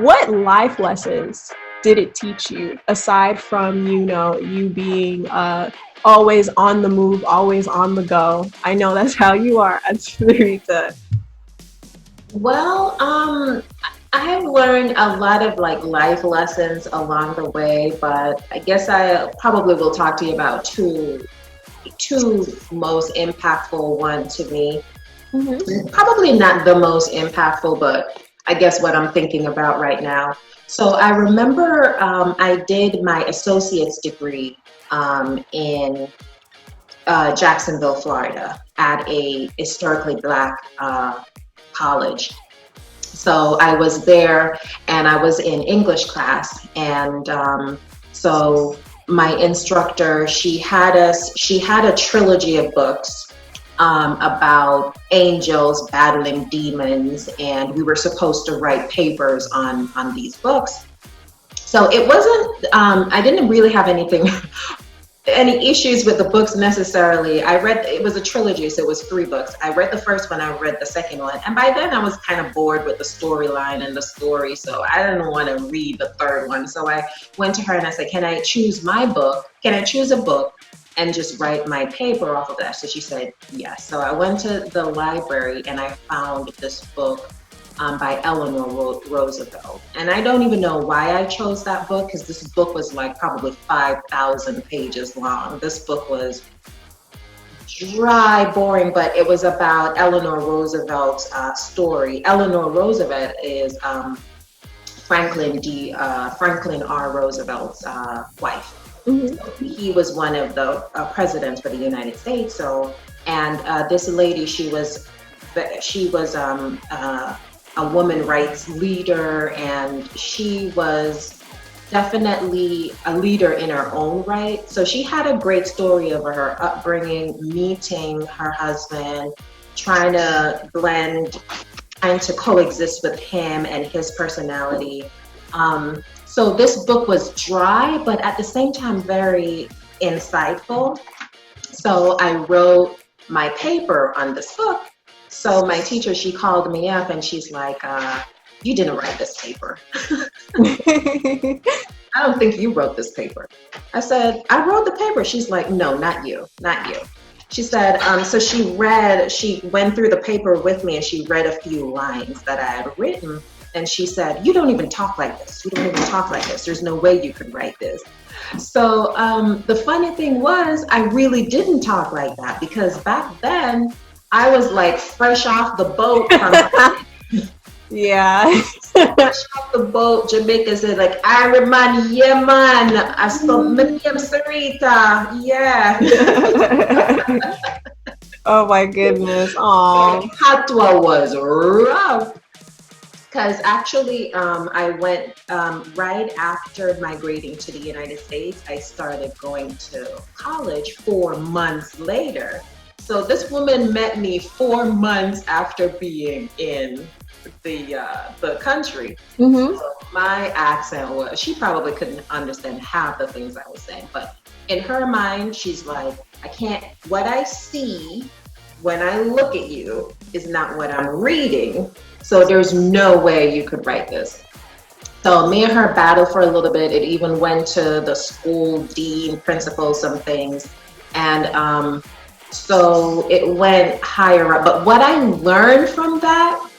What life lessons did it teach you aside from, you being always on the move, always on the go? I know that's how you are, Rita. Well, I've learned a lot of like life lessons along the way, but I guess I probably will talk to you about two most impactful one to me. Mm-hmm. Probably not the most impactful, but I guess what I'm thinking about right now. So I remember I did my associate's degree in Jacksonville, Florida, at a historically black college. So I was there and I was in English class. And so my instructor, she had a trilogy of books about angels battling demons. And we were supposed to write papers on these books. So it wasn't, I didn't really have any issues with the books necessarily. I read, it was a trilogy, so it was three books. I read the first one, I read the second one, and by then I was kind of bored with the storyline and the story, so I didn't want to read the third one. So I went to her and I said, can I choose my book? Can I choose a book and just write my paper off of that? So she said yes. So I went to the library and I found this book by Eleanor Roosevelt. And I don't even know why I chose that book, because this book was like probably 5,000 pages long. This book was dry, boring, but it was about Eleanor Roosevelt's story. Eleanor Roosevelt is Franklin R. Roosevelt's wife. Mm-hmm. So he was one of the presidents for the United States. So, and this lady, she was a woman rights leader, and she was definitely a leader in her own right. So she had a great story of her upbringing, meeting her husband, trying to blend, trying to coexist with him and his personality. So this book was dry, but at the same time very insightful. So I wrote my paper on this book. So my teacher, she called me up and she's like, you didn't write this paper. I don't think you wrote this paper. I said, I wrote the paper. She's like, no, not you, not you. She said, so she went through the paper with me and she read a few lines that I had written. And she said, you don't even talk like this. You don't even talk like this. There's no way you could write this. So the funny thing was, I really didn't talk like that, because back then I was like fresh off the boat from Yeah. fresh off the boat. Jamaica said like, Iron man, yeah man. I saw my name Sarita. Yeah. Oh my goodness. Oh. Patois was rough. Because actually, I went right after migrating to the United States. I started going to college 4 months later. So this woman met me 4 months after being in the country. Mm-hmm. So my accent was, she probably couldn't understand half the things I was saying, but in her mind, she's like, I can't, what I see when I look at you is not what I'm reading. So there's no way you could write this. So me and her battled for a little bit. It even went to the school dean, principal, some things. And so it went higher up. But what I learned from that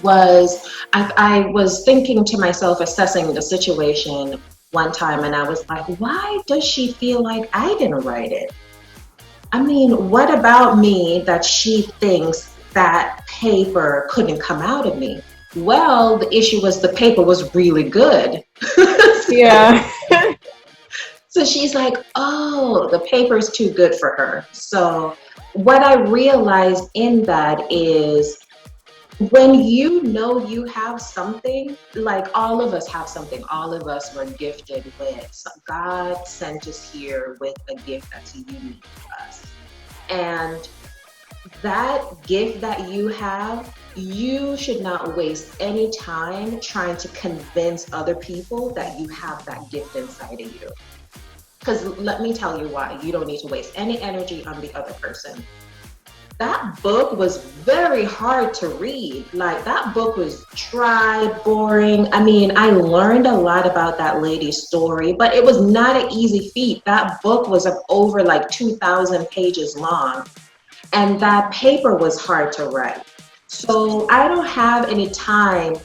was I was thinking to myself, assessing the situation one time, and I was like, why does she feel like I didn't write it? I mean, what about me that she thinks that paper couldn't come out of me? Well, the issue was the paper was really good. Yeah. So she's like, oh, the paper is too good for her. So what I realized in that is, when you know you have something, like all of us have something, all of us were gifted with, so God sent us here with a gift that's unique to us. And that gift that you have, you should not waste any time trying to convince other people that you have that gift inside of you. Because let me tell you why. You don't need to waste any energy on the other person. that book was very hard to read. Like, that book was dry, boring. I mean, I learned a lot about that lady's story, but it was not an easy feat. That book was over like 2,000 pages long, and that paper was hard to write. So I don't have any time.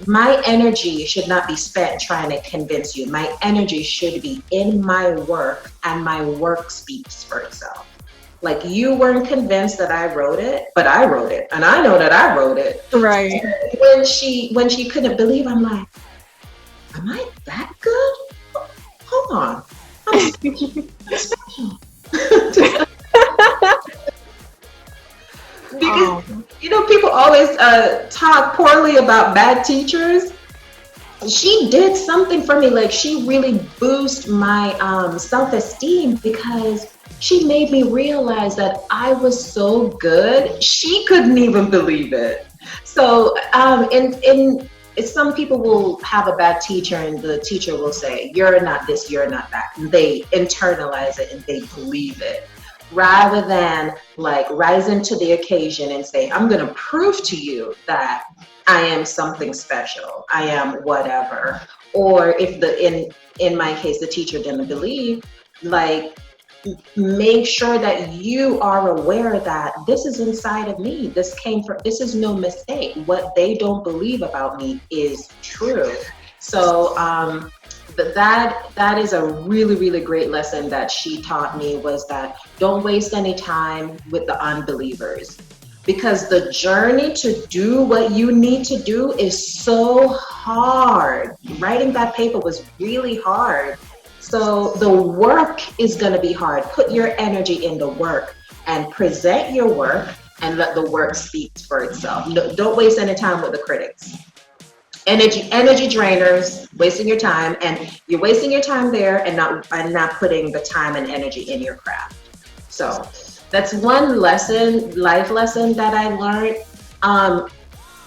My energy should not be spent trying to convince you. My energy should be in my work, and my work speaks for itself. Like, you weren't convinced that I wrote it, but I wrote it, and I know that I wrote it. Right. When she couldn't believe, I'm like, am I that good? Hold on. I'm special. Because, you know, people always talk poorly about bad teachers. She did something for me. Like, she really boosted my self-esteem, because she made me realize that I was so good. She couldn't even believe it. So in some people will have a bad teacher, and the teacher will say, you're not this, you're not that. And they internalize it and they believe it, rather than like rising to the occasion and say, I'm going to prove to you that I am something special. I am whatever. Or if in my case, the teacher didn't believe, like, make sure that you are aware that this is inside of me. This is no mistake. What they don't believe about me is true. So that is a really, really great lesson that she taught me, was that don't waste any time with the unbelievers, because the journey to do what you need to do is so hard. Writing that paper was really hard. So the work is going to be hard. Put your energy in the work and present your work, and let the work speak for itself. Don't waste any time with the critics. Energy drainers, wasting your time, and you're wasting your time there and not putting the time and energy in your craft. So that's one life lesson that I learned,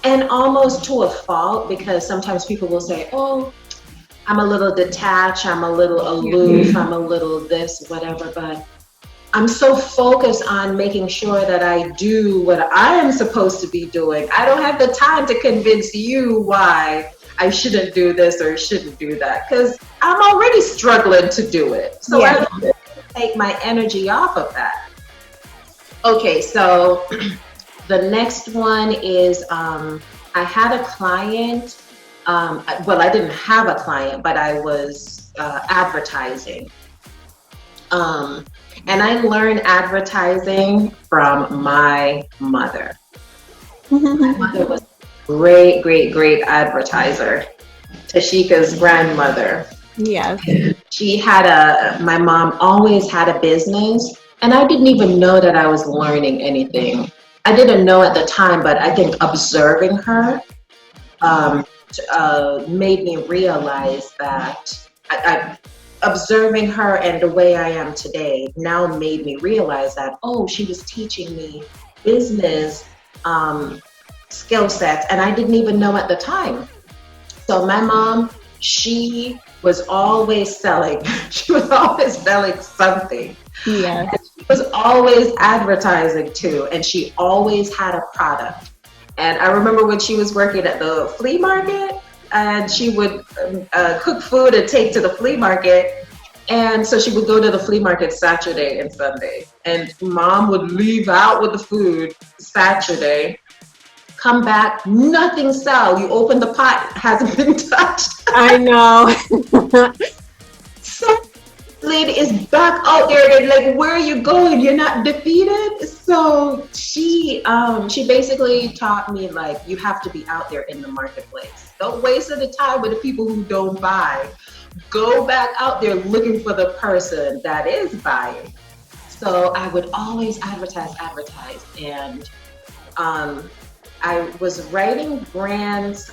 and almost to a fault, because sometimes people will say, oh, I'm a little detached, I'm a little aloof, I'm a little this, whatever, but I'm so focused on making sure that I do what I am supposed to be doing. I don't have the time to convince you why I shouldn't do this or shouldn't do that, because I'm already struggling to do it. So I don't want to take my energy off of that. Okay, so the next one is, I had a client. Well, I didn't have a client, but I was advertising. And I learned advertising from my mother. My mother was a great, great, great advertiser. Tashika's grandmother. Yes. My mom always had a business, and I didn't even know that I was learning anything. I didn't know at the time, but I think observing her made me realize that observing her and the way I am today now made me realize that, oh, she was teaching me business skill sets, and I didn't even know at the time. So my mom, she was always selling. She was always selling something. Yeah. She was always advertising too, and she always had a product. And I remember when she was working at the flea market, and she would cook food and take to the flea market. And so she would go to the flea market Saturday and Sunday. And mom would leave out with the food Saturday, come back, nothing sell. You open the pot, it hasn't been touched. I know. So lady is back out there, and like, where are you going? You're not defeated. So she basically taught me, like, you have to be out there in the marketplace. Don't waste any time with the people who don't buy. Go back out there looking for the person that is buying. So I would always advertise, and I was writing grants.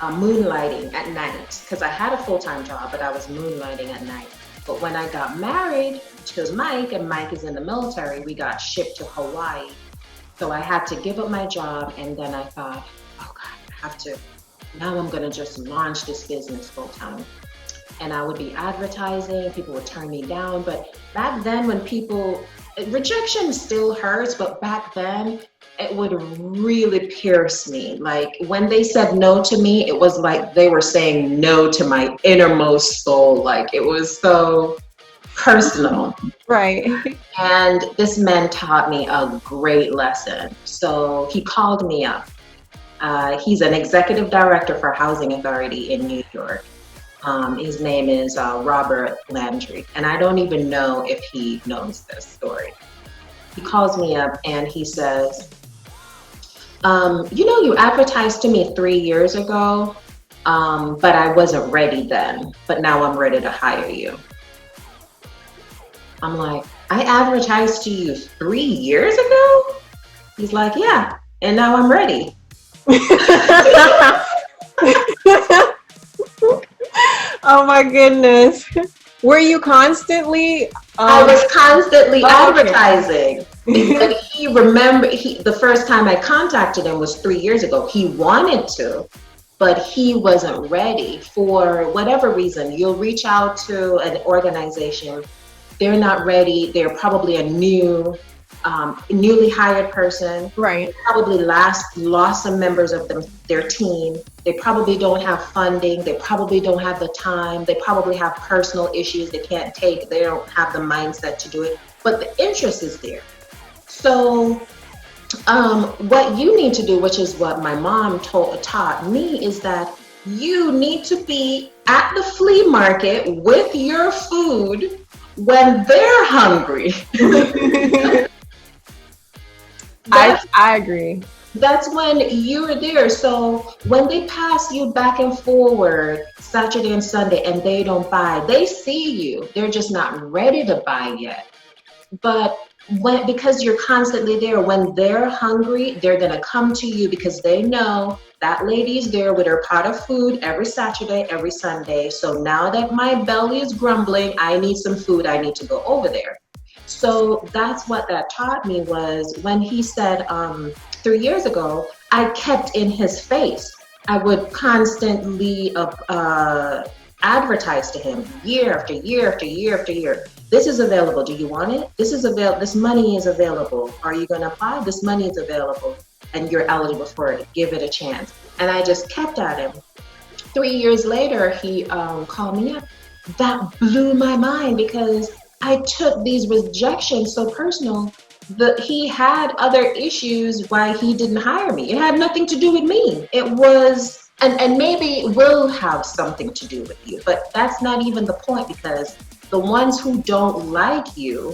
Moonlighting at night, because I had a full-time job, but I was moonlighting at night. But when I got married to Mike, and Mike is in the military, we got shipped to Hawaii. So I had to give up my job, and then I thought, oh God, now I'm gonna just launch this business full-time. and I would be advertising. People would turn me down. But back then, when rejection still hurts, but back then, it would really pierce me. Like when they said no to me, it was like they were saying no to my innermost soul. Like it was so personal. Right. And this man taught me a great lesson. So he called me up. He's an executive director for Housing Authority in New York. His name is Robert Landry, and I don't even know if he knows this story. He calls me up and he says, you advertised to me 3 years ago, but I wasn't ready then, but now I'm ready to hire you. I'm like, I advertised to you 3 years ago? He's like, yeah, and now I'm ready. Oh my goodness. Were you constantly? I was constantly advertising. But the first time I contacted him was 3 years ago. He wanted to, but he wasn't ready for whatever reason. You'll reach out to an organization. They're not ready. They're probably a newly hired person. Right. They probably lost some members of their team. They probably don't have funding. They probably don't have the time. They probably have personal issues they can't take. They don't have the mindset to do it. But the interest is there. So what you need to do, which is what my mom taught me, is that you need to be at the flea market with your food when they're hungry. I agree. That's when you're there. So when they pass you back and forward Saturday and Sunday and they don't buy, they see you. They're just not ready to buy yet. But because you're constantly there, when they're hungry, they're going to come to you because they know that lady's there with her pot of food every Saturday, every Sunday. So now that my belly is grumbling, I need some food. I need to go over there. So that's what that taught me, was when he said 3 years ago, I kept in his face. I would constantly advertise to him year after year after year after year. This is available. Do you want it? This money is available. Are you going to apply? This money is available and you're eligible for it. Give it a chance. And I just kept at him. 3 years later, he called me up. That blew my mind because I took these rejections so personal. He had other issues why he didn't hire me. It had nothing to do with me. It was, and maybe it will have something to do with you, but that's not even the point, because the ones who don't like you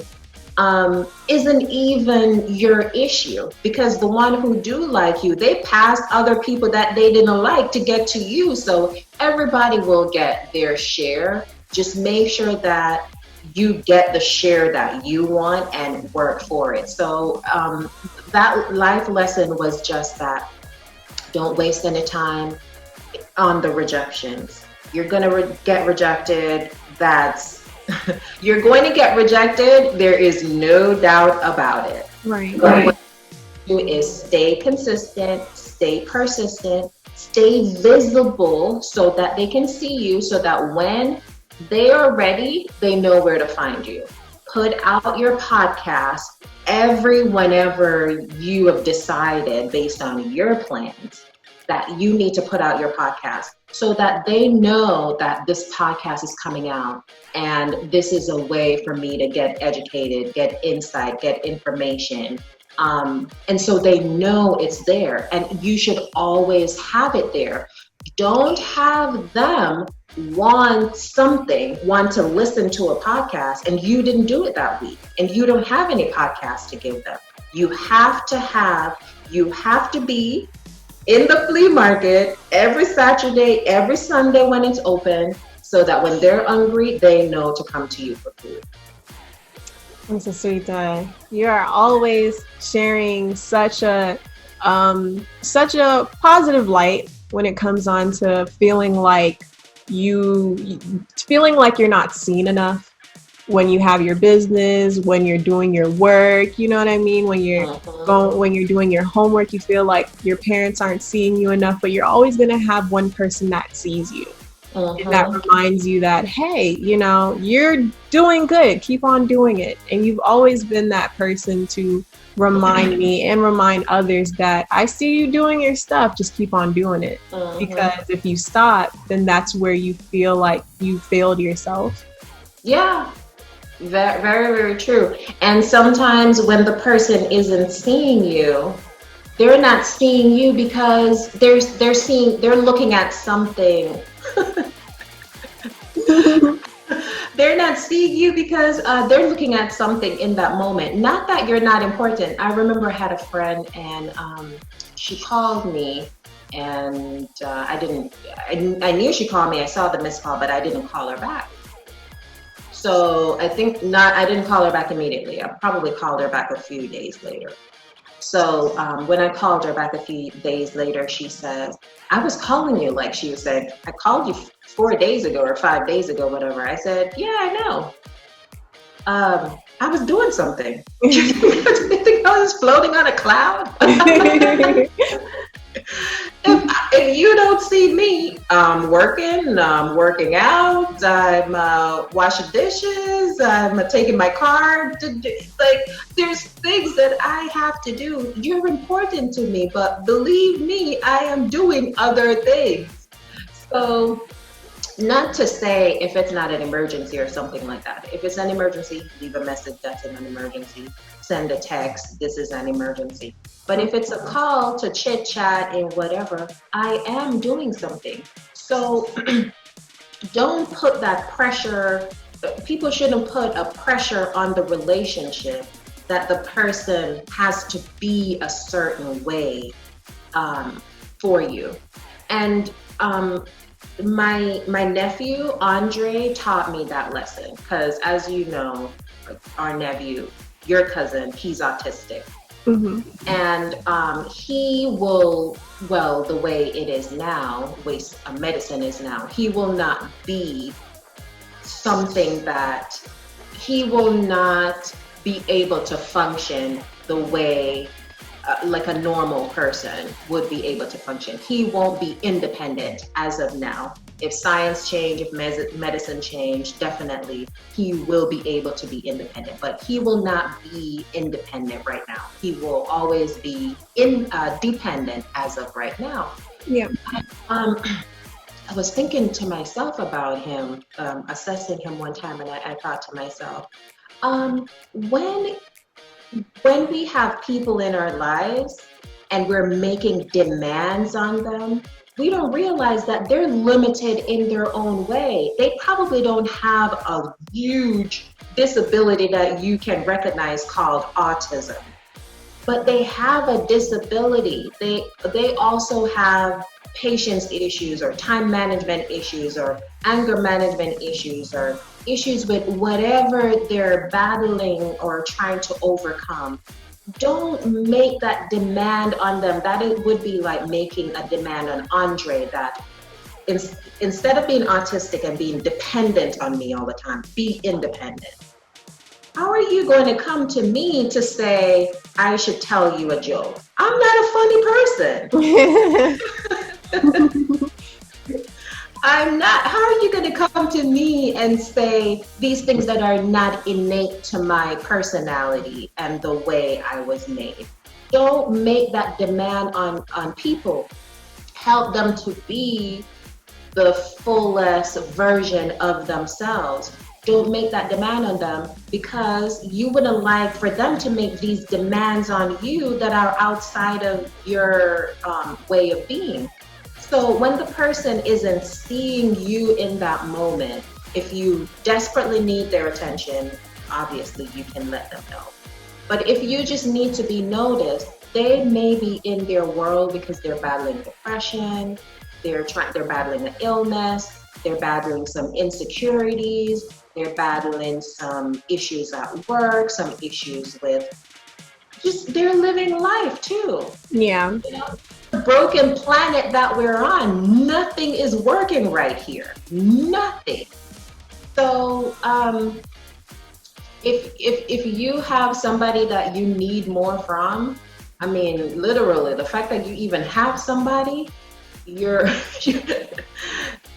isn't even your issue, because the one who do like you, they passed other people that they didn't like to get to you. So everybody will get their share. Just make sure that you get the share that you want and work for it. So that life lesson was just that. Don't waste any time on the rejections. You're going to get rejected. You're going to get rejected. There is no doubt about it. Right. But what you do is stay consistent, stay persistent, stay visible so that they can see you, so that when they are ready, they know where to find you. Put out your podcast whenever you have decided, based on your plans, that you need to put out your podcast, so that they know that this podcast is coming out and this is a way for me to get educated, get insight, get information. And so they know it's there, and you should always have it there. Don't have them want to listen to a podcast and you didn't do it that week and you don't have any podcasts to give them. You have to be in the flea market every Saturday, every Sunday when it's open, so that when they're hungry, they know to come to you for food. Mrs. Sweeta, you are always sharing such a positive light when it comes on to feeling like you're not seen enough when you have your business, when you're doing your work, you know what I mean? When you're doing your homework, you feel like your parents aren't seeing you enough, but you're always going to have one person that sees you. And that Mm-hmm. reminds you that, hey, you're doing good. Keep on doing it. And you've always been that person to remind me and remind others that I see you doing your stuff. Just keep on doing it. Mm-hmm. Because if you stop, then that's where you feel like you failed yourself. Yeah, very, very, very true. And sometimes when the person isn't seeing you, they're not seeing you because they're looking at something. They're not seeing you because they're looking at something in that moment. Not that you're not important. I remember I had a friend and she called me and I knew she called me. I saw the missed call, but I didn't call her back. So I think not, I didn't call her back immediately. I probably called her back a few days later. So when I called her back a few days later, she says, I was calling you, like she was saying, I called you 4 days ago or 5 days ago, whatever. I said, yeah, I know. I was doing something. You think I was floating on a cloud? If you don't see me, I'm working, I'm working out, I'm washing dishes, I'm taking my car. Like, there's things that I have to do. You're important to me, but believe me, I am doing other things. So, not to say if it's not an emergency or something like that. If it's an emergency, leave a message that's an emergency. Send a text, this is an emergency. But if it's a call to chit chat and whatever, I am doing something. So don't put that pressure, people shouldn't put a pressure on the relationship that the person has to be a certain way for you. And my nephew Andre taught me that lesson because, as you know, our nephew, your cousin, he's autistic. Hmm. And he will, well, the way it is now, way medicine is now, he will not be something that he will not be able to function the way like a normal person would be able to function. He won't be independent as of now. If science change, if medicine change, definitely he will be able to be independent. But he will not be independent right now. He will always be dependent as of right now. Yeah. Um, I was thinking to myself about him, assessing him one time, and I thought to myself, um, when when we have people in our lives and we're making demands on them, we don't realize that they're limited in their own way. They probably don't have a huge disability that you can recognize called autism, but they have a disability. They also have patience issues or time management issues or anger management issues or issues with whatever they're battling or trying to overcome. Don't make that demand on them. That it would be like making a demand on Andre that in, instead of being autistic and being dependent on me all the time, be independent. How are you going to come to me to say I should tell you a joke? I'm not a funny person. I'm not. How are you going to come to me and say these things that are not innate to my personality and the way I was made? Don't make that demand on people. Help them to be the fullest version of themselves. Don't make that demand on them because you wouldn't like for them to make these demands on you that are outside of your way of being. So when the person isn't seeing you in that moment, if you desperately need their attention, obviously you can let them know. But if you just need to be noticed, they may be in their world because they're battling depression, they're battling an illness, they're battling some insecurities, they're battling some issues at work, some issues with just they're living life too. Yeah. You know, the broken planet that we're on, nothing is working right here. Nothing. So if you have somebody that you need more from, I mean, literally, the fact that you even have somebody, you're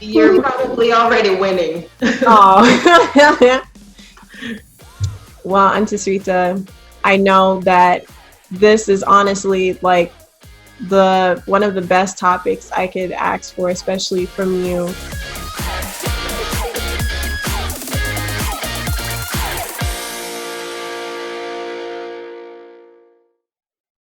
You're probably already winning. Oh. Well, Auntie Sarita, I know that this is honestly like the one of the best topics I could ask for, especially from you.